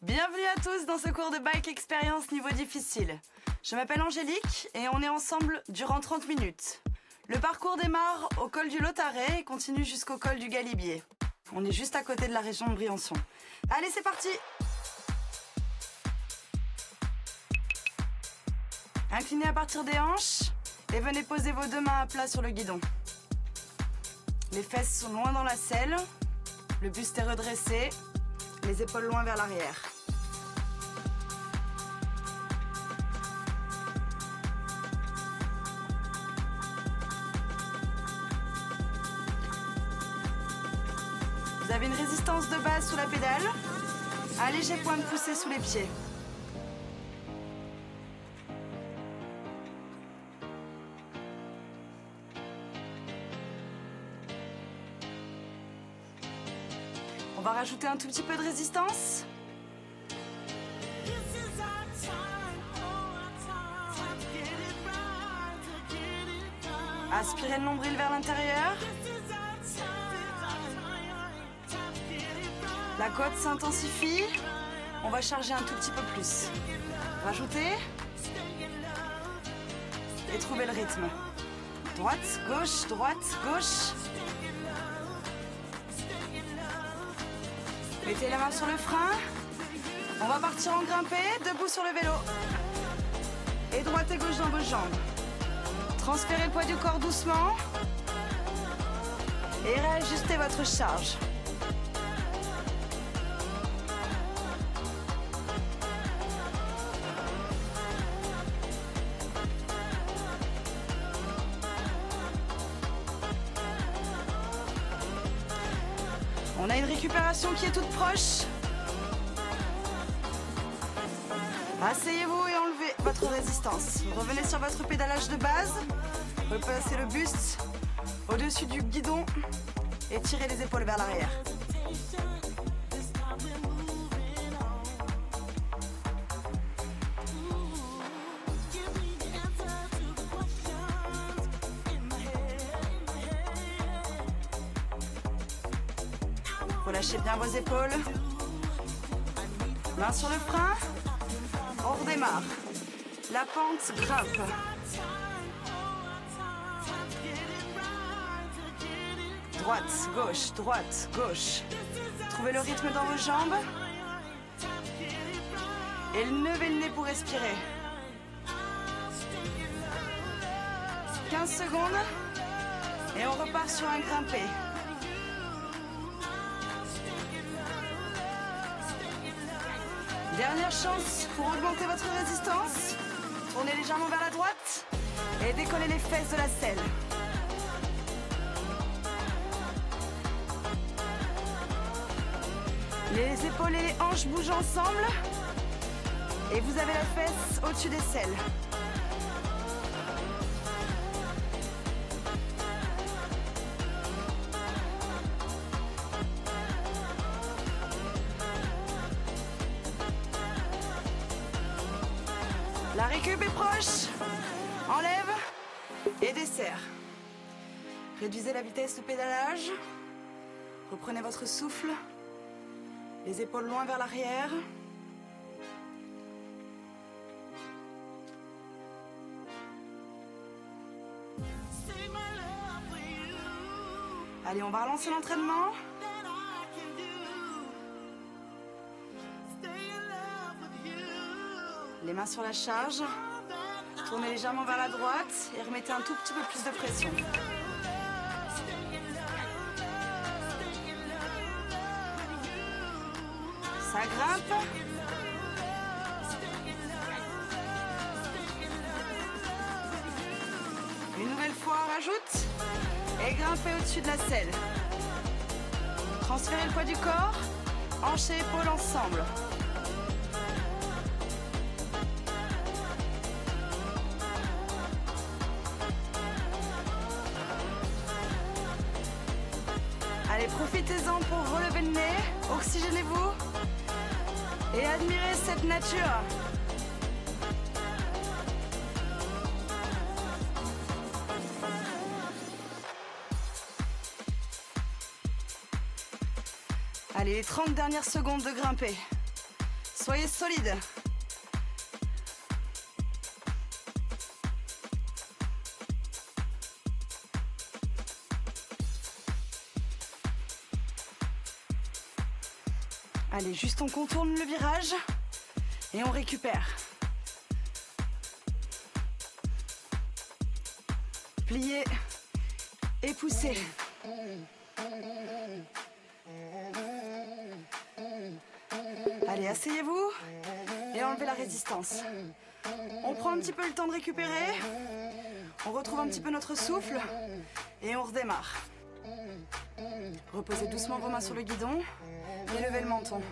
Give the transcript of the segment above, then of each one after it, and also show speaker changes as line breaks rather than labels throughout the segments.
Bienvenue à tous dans ce cours de Bike Experience niveau difficile. Je m'appelle Angélique et on est ensemble durant 30 minutes. Le parcours démarre au col du Lautaret et continue jusqu'au col du Galibier. On est juste à côté de la région de Briançon. Allez, c'est parti! Inclinez à partir des hanches et venez poser vos deux mains à plat sur le guidon. Les fesses sont loin dans la selle, le buste est redressé, les épaules loin vers l'arrière. Vous avez une résistance de base sous la pédale, un léger point de poussée sous les pieds. On va rajouter un tout petit peu de résistance. Aspirez le nombril vers l'intérieur. La côte s'intensifie. On va charger un tout petit peu plus. Rajoutez. Et trouvez le rythme. Droite, gauche, droite, gauche. Mettez la main sur le frein. On va partir en grimpé, debout sur le vélo. Et droite et gauche dans vos jambes. Transférez le poids du corps doucement. Et réajustez votre charge. On a une récupération qui est toute proche. Asseyez-vous et enlevez votre résistance. Revenez sur votre pédalage de base. Repassez le buste au-dessus du guidon et tirez les épaules vers l'arrière. Relâchez bien vos épaules. Main sur le frein. On redémarre. La pente grimpe. Droite, gauche, droite, gauche. Trouvez le rythme dans vos jambes. Et levez le nez pour respirer. 15 secondes. Et on repart sur un grimpé. Dernière chance pour augmenter votre résistance. Tournez légèrement vers la droite et décollez les fesses de la selle. Les épaules et les hanches bougent ensemble et vous avez la fesse au-dessus des selles. La récup est proche. Enlève et desserre. Réduisez la vitesse de pédalage. Reprenez votre souffle. Les épaules loin vers l'arrière. Allez, on va relancer l'entraînement. Les mains sur la charge. Tournez légèrement vers la droite et remettez un tout petit peu plus de pression. Ça grimpe. Une nouvelle fois, on rajoute. Et grimpez au-dessus de la selle. Transférez le poids du corps. Hanches et épaules ensemble. Allez, profitez-en pour relever le nez, oxygénez-vous et admirez cette nature. Allez, les 30 dernières secondes de grimper. Soyez solide. Allez, juste on contourne le virage et on récupère. Pliez et poussez. Allez, asseyez-vous et enlevez la résistance. On prend un petit peu le temps de récupérer. On retrouve un petit peu notre souffle et on redémarre. Reposez doucement vos mains sur le guidon et levez le menton.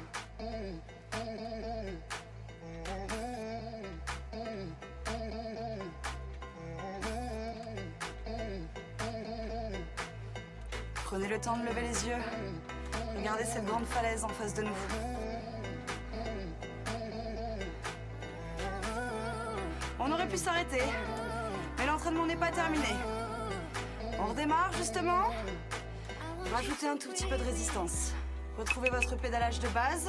Prenez le temps de lever les yeux. Regardez cette grande falaise en face de nous. On aurait pu s'arrêter, mais l'entraînement n'est pas terminé. On redémarre justement. Rajoutez un tout petit peu de résistance. Retrouvez votre pédalage de base.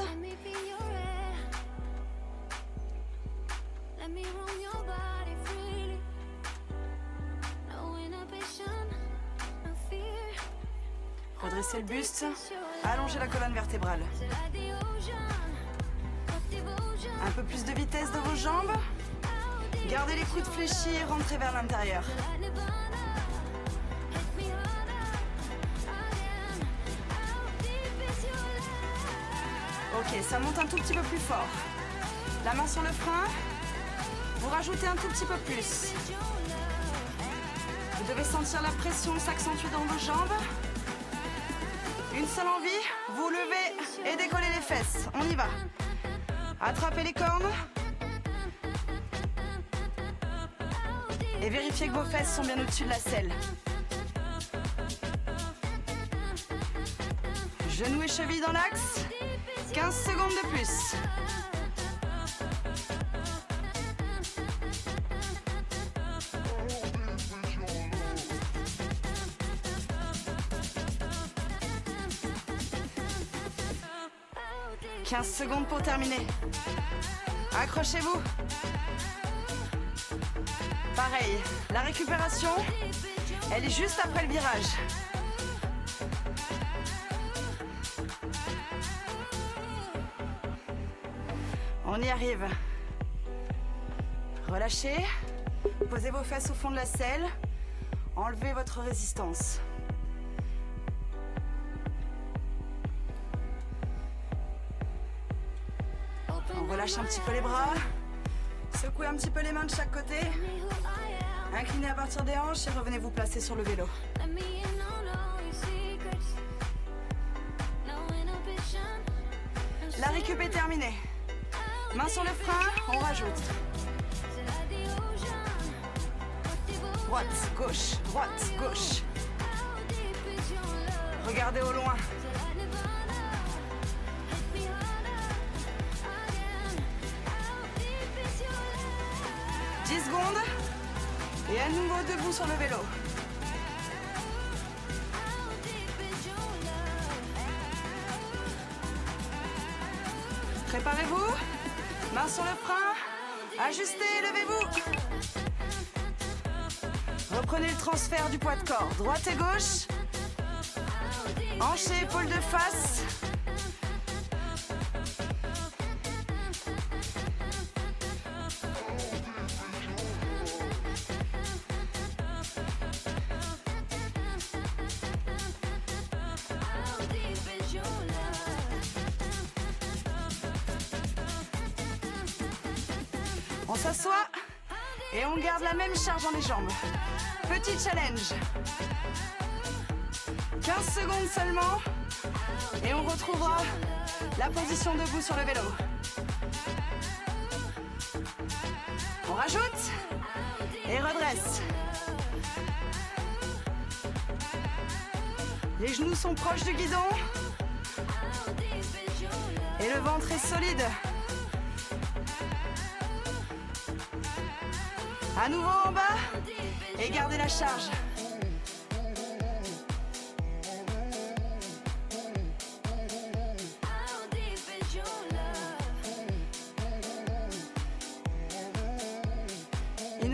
Redressez le buste, allongez la colonne vertébrale. Un peu plus de vitesse de vos jambes. Gardez les coudes fléchis et rentrez vers l'intérieur. Ok, ça monte un tout petit peu plus fort. La main sur le frein. Vous rajoutez un tout petit peu plus. Vous devez sentir la pression s'accentuer dans vos jambes. Une seule envie, vous levez et décollez les fesses. On y va. Attrapez les cornes. Et vérifiez que vos fesses sont bien au-dessus de la selle. Genoux et chevilles dans l'axe. 15 secondes de plus. « 15 secondes pour terminer. Accrochez-vous. Pareil, la récupération, elle est juste après le virage. On y arrive. Relâchez. Posez vos fesses au fond de la selle. Enlevez votre résistance. On relâche un petit peu les bras. Secouez un petit peu les mains de chaque côté. Inclinez à partir des hanches et revenez vous placer sur le vélo. La récup est terminée. Main sur le frein, on rajoute. Droite, gauche, droite, gauche. Regardez au loin. Secondes et à nouveau debout sur le vélo. Préparez-vous, main sur le frein, ajustez, levez-vous. Reprenez le transfert du poids de corps, droite et gauche, hanches et épaules de face. On s'assoit et on garde la même charge dans les jambes. Petit challenge. 15 secondes seulement et on retrouvera la position debout sur le vélo. On rajoute et redresse. Les genoux sont proches du guidon et le ventre est solide. À nouveau en bas et gardez la charge.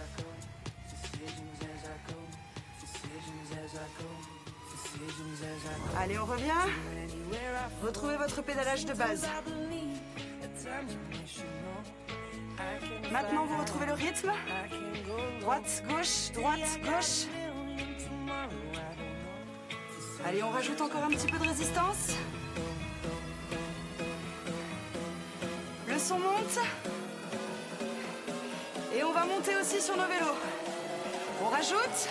secos, decidirmos
Allez, on revient. Retrouvez votre pédalage de base. Maintenant, vous retrouvez le rythme. Droite, gauche, droite, gauche. Allez, on rajoute encore un petit peu de résistance. Le son monte. Et on va monter aussi sur nos vélos. On rajoute.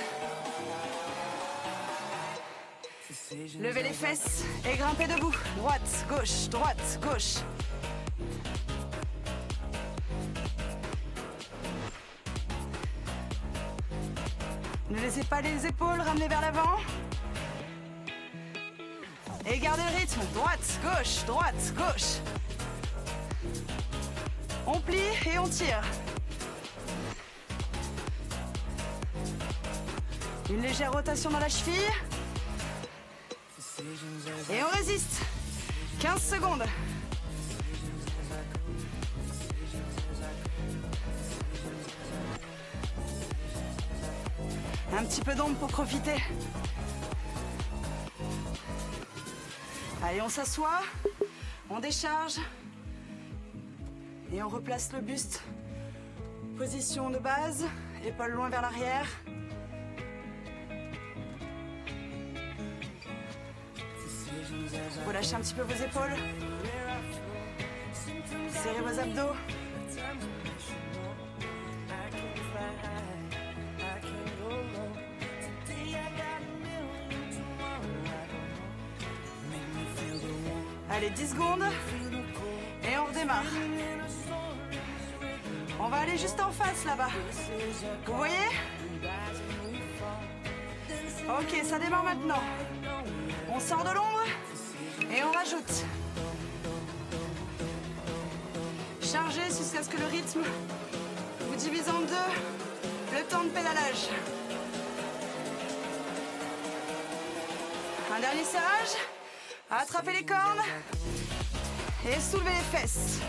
Levez les fesses et grimpez debout. Droite, gauche, droite, gauche. Ne laissez pas les épaules ramener vers l'avant. Et gardez le rythme. Droite, gauche, droite, gauche. On plie et on tire. Une légère rotation dans la cheville. Et on résiste. 15 secondes. Un petit peu d'ombre pour profiter. Allez, on s'assoit, on décharge et on replace le buste. Position de base, épaules loin vers l'arrière. Relâchez un petit peu vos épaules. Serrez vos abdos. Allez, 10 secondes. Et on redémarre. On va aller juste en face là-bas. Vous voyez? Ok, ça démarre maintenant. On sort de l'ombre et on rajoute. Chargez jusqu'à ce que le rythme vous divise en deux le temps de pédalage. Un dernier serrage. Attrapez les cornes et soulevez les fesses.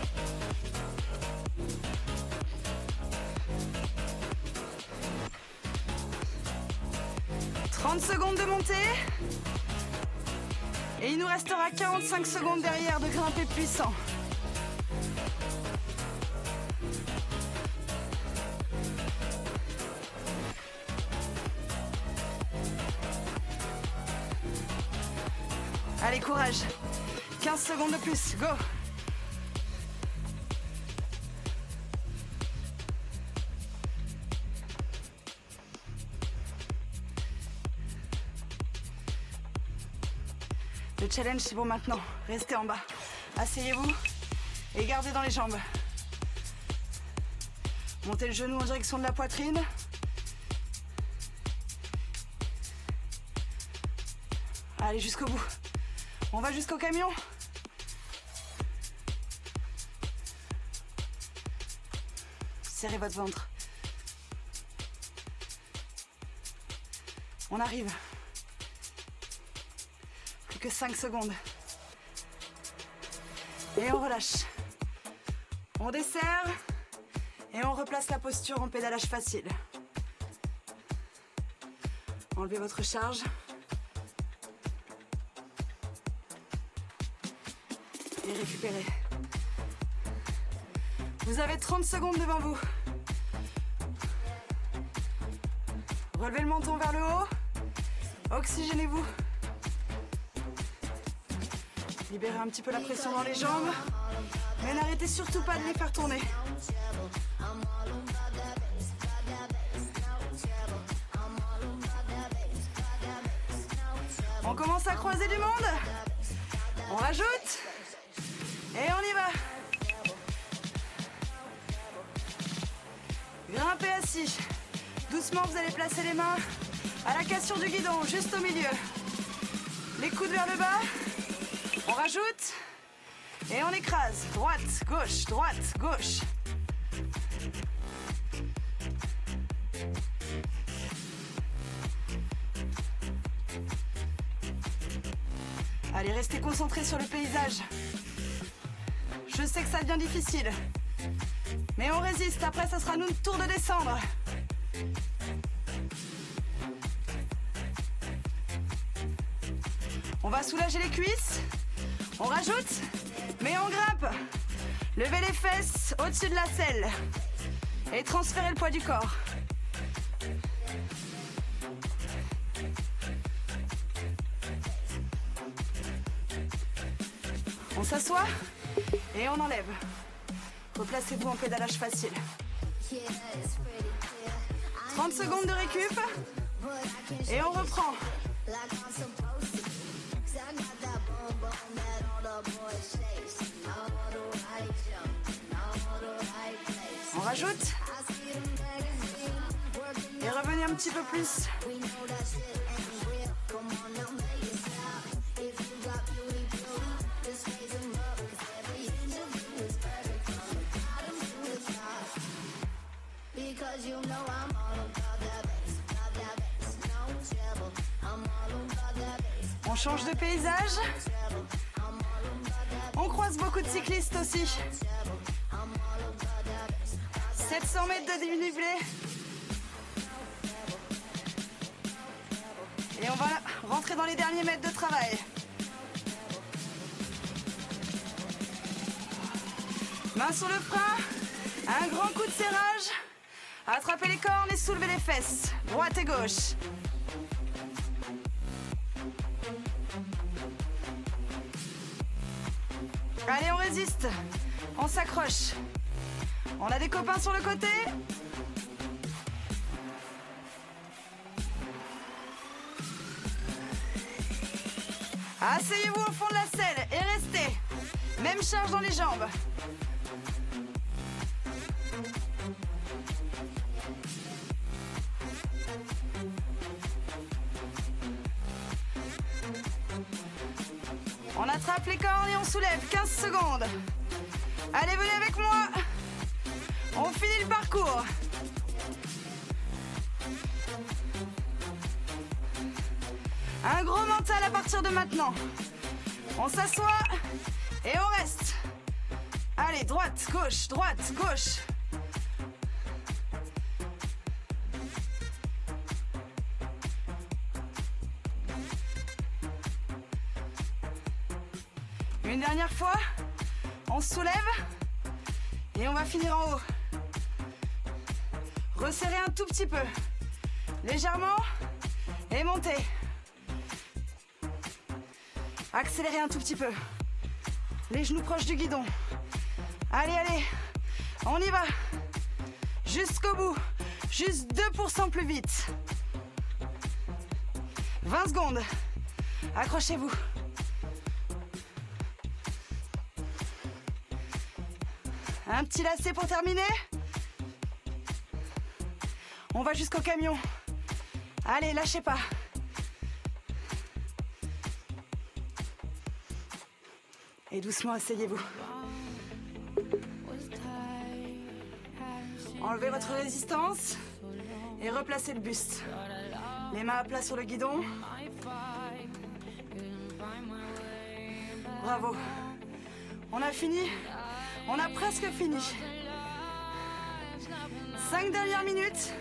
« 30 secondes de montée. Et il nous restera 45 secondes derrière de grimper puissant. Allez, courage. 15 secondes de plus. Go. Le challenge, c'est pour maintenant. Restez en bas. Asseyez-vous et gardez dans les jambes. Montez le genou en direction de la poitrine. Allez, jusqu'au bout. On va jusqu'au camion. Serrez votre ventre. On arrive. Plus que 5 secondes. Et on relâche. On desserre et on replace la posture en pédalage facile. Enlevez votre charge. Et récupérez. Vous avez 30 secondes devant vous. Relevez le menton vers le haut. Oxygénez-vous. Libérez un petit peu la pression dans les jambes. Mais n'arrêtez surtout pas de les faire tourner. On commence à croiser du monde. On rajoute. Et on y va. Grimpez assis. Doucement, vous allez placer les mains à la cassure du guidon, juste au milieu. Les coudes vers le bas. On rajoute. Et on écrase. Droite, gauche, droite, gauche. Allez, restez concentrés sur le paysage. Je sais que ça devient difficile. Mais on résiste. Après, ça sera notre tour de descendre. va soulager les cuisses. On rajoute, mais on grimpe. Levez les fesses au-dessus de la selle. Et transférez le poids du corps. On s'assoit et on enlève. Replacez-vous en pédalage facile. 30 secondes de récup. Et on reprend. On rajoute. Et revenez un petit peu plus. On change de paysage. On croise beaucoup de cyclistes aussi. 700 mètres de dénivelé. Et on va rentrer dans les derniers mètres de travail. Main sur le frein. Un grand coup de serrage. Attrapez les cornes et soulevez les fesses. Droite et gauche. Allez, on résiste. On s'accroche. On a des copains sur le côté. Asseyez-vous au fond de la selle et restez. Même charge dans les jambes. On attrape les cornes et on soulève. 15 secondes. Allez, venez avec moi. On finit le parcours. Un gros mental à partir de maintenant. On s'assoit et on reste. Allez, droite, gauche, droite, gauche. Une dernière fois, on se soulève et on va finir en haut. Resserrez un tout petit peu, légèrement, et montez. Accélérez un tout petit peu. Les genoux proches du guidon. Allez, allez, on y va. Jusqu'au bout, juste 2% plus vite. 20 secondes. Accrochez-vous. Un petit lacet pour terminer. On va jusqu'au camion. Allez, lâchez pas. Et doucement, asseyez-vous. Enlevez votre résistance et replacez le buste. Les mains à plat sur le guidon. Bravo. On a fini. On a presque fini. 5 dernières minutes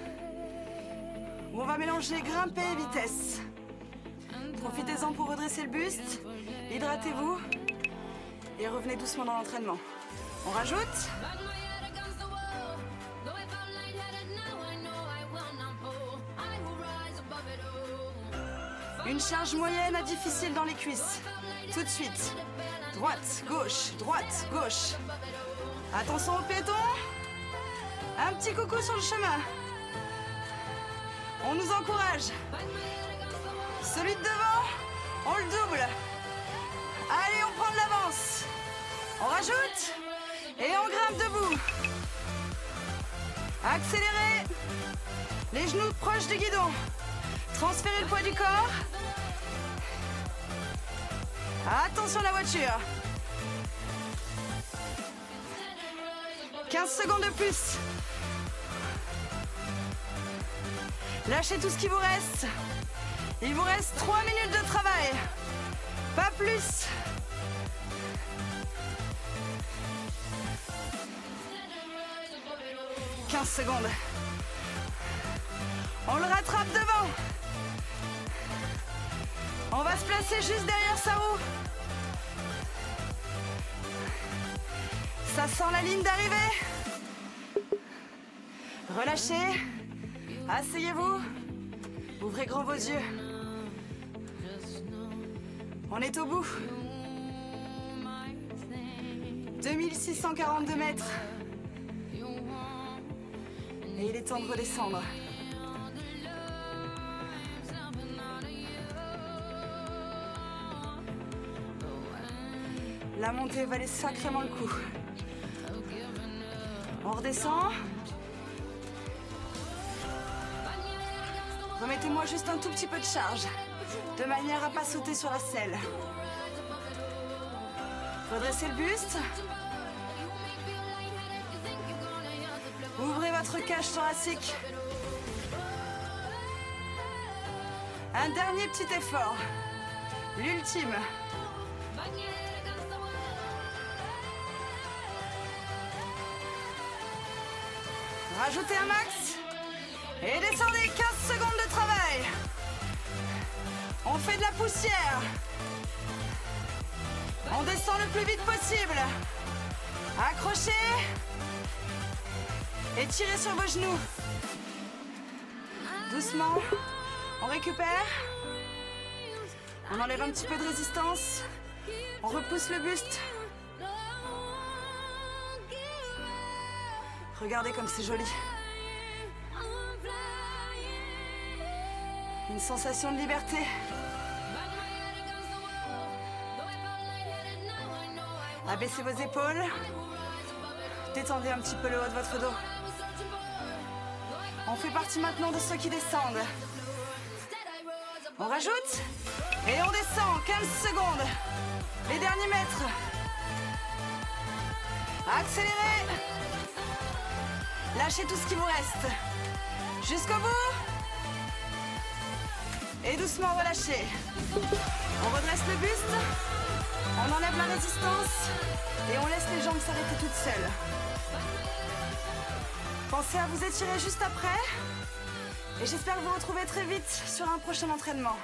où on va mélanger grimper et vitesse. Profitez-en pour redresser le buste. Hydratez-vous. Et revenez doucement dans l'entraînement. On rajoute. Une charge moyenne à difficile dans les cuisses. Tout de suite. Droite, gauche, droite, gauche. Attention aux piétons. Un petit coucou sur le chemin. On nous encourage. Celui de devant, on le double. Allez, on prend de l'avance. On rajoute et on grimpe debout. Accélérez. Les genoux proches du guidon. Transférez le poids du corps. Attention à la voiture. 15 secondes de plus. Lâchez tout ce qui vous reste. Il vous reste 3 minutes de travail. Pas plus. « 15 secondes. On le rattrape devant. On va se placer juste derrière sa roue. Ça sent la ligne d'arrivée. Relâchez. Asseyez-vous. Ouvrez grand vos yeux. On est au bout. 2642 mètres. Et il est temps de redescendre. La montée valait sacrément le coup. On redescend. Remettez-moi juste un tout petit peu de charge, de manière à pas sauter sur la selle. Redressez le buste. Ouvrez votre cage thoracique. Un dernier petit effort. L'ultime. Rajoutez un max. Et descendez 15 secondes de travail. On fait de la poussière. On descend le plus vite possible. Accrochez. Et tirez sur vos genoux. Doucement. On récupère. On enlève un petit peu de résistance. On repousse le buste. Regardez comme c'est joli. Une sensation de liberté. Abaissez vos épaules. Détendez un petit peu le haut de votre dos. On fait partie maintenant de ceux qui descendent. On rajoute et on descend 15 secondes. Les derniers mètres. Accélérez. Lâchez tout ce qui vous reste. Jusqu'au bout. Et doucement relâchez. On redresse le buste. On enlève la résistance. Et on laisse les jambes s'arrêter toutes seules. Pensez à vous étirer juste après. Et j'espère vous retrouver très vite sur un prochain entraînement.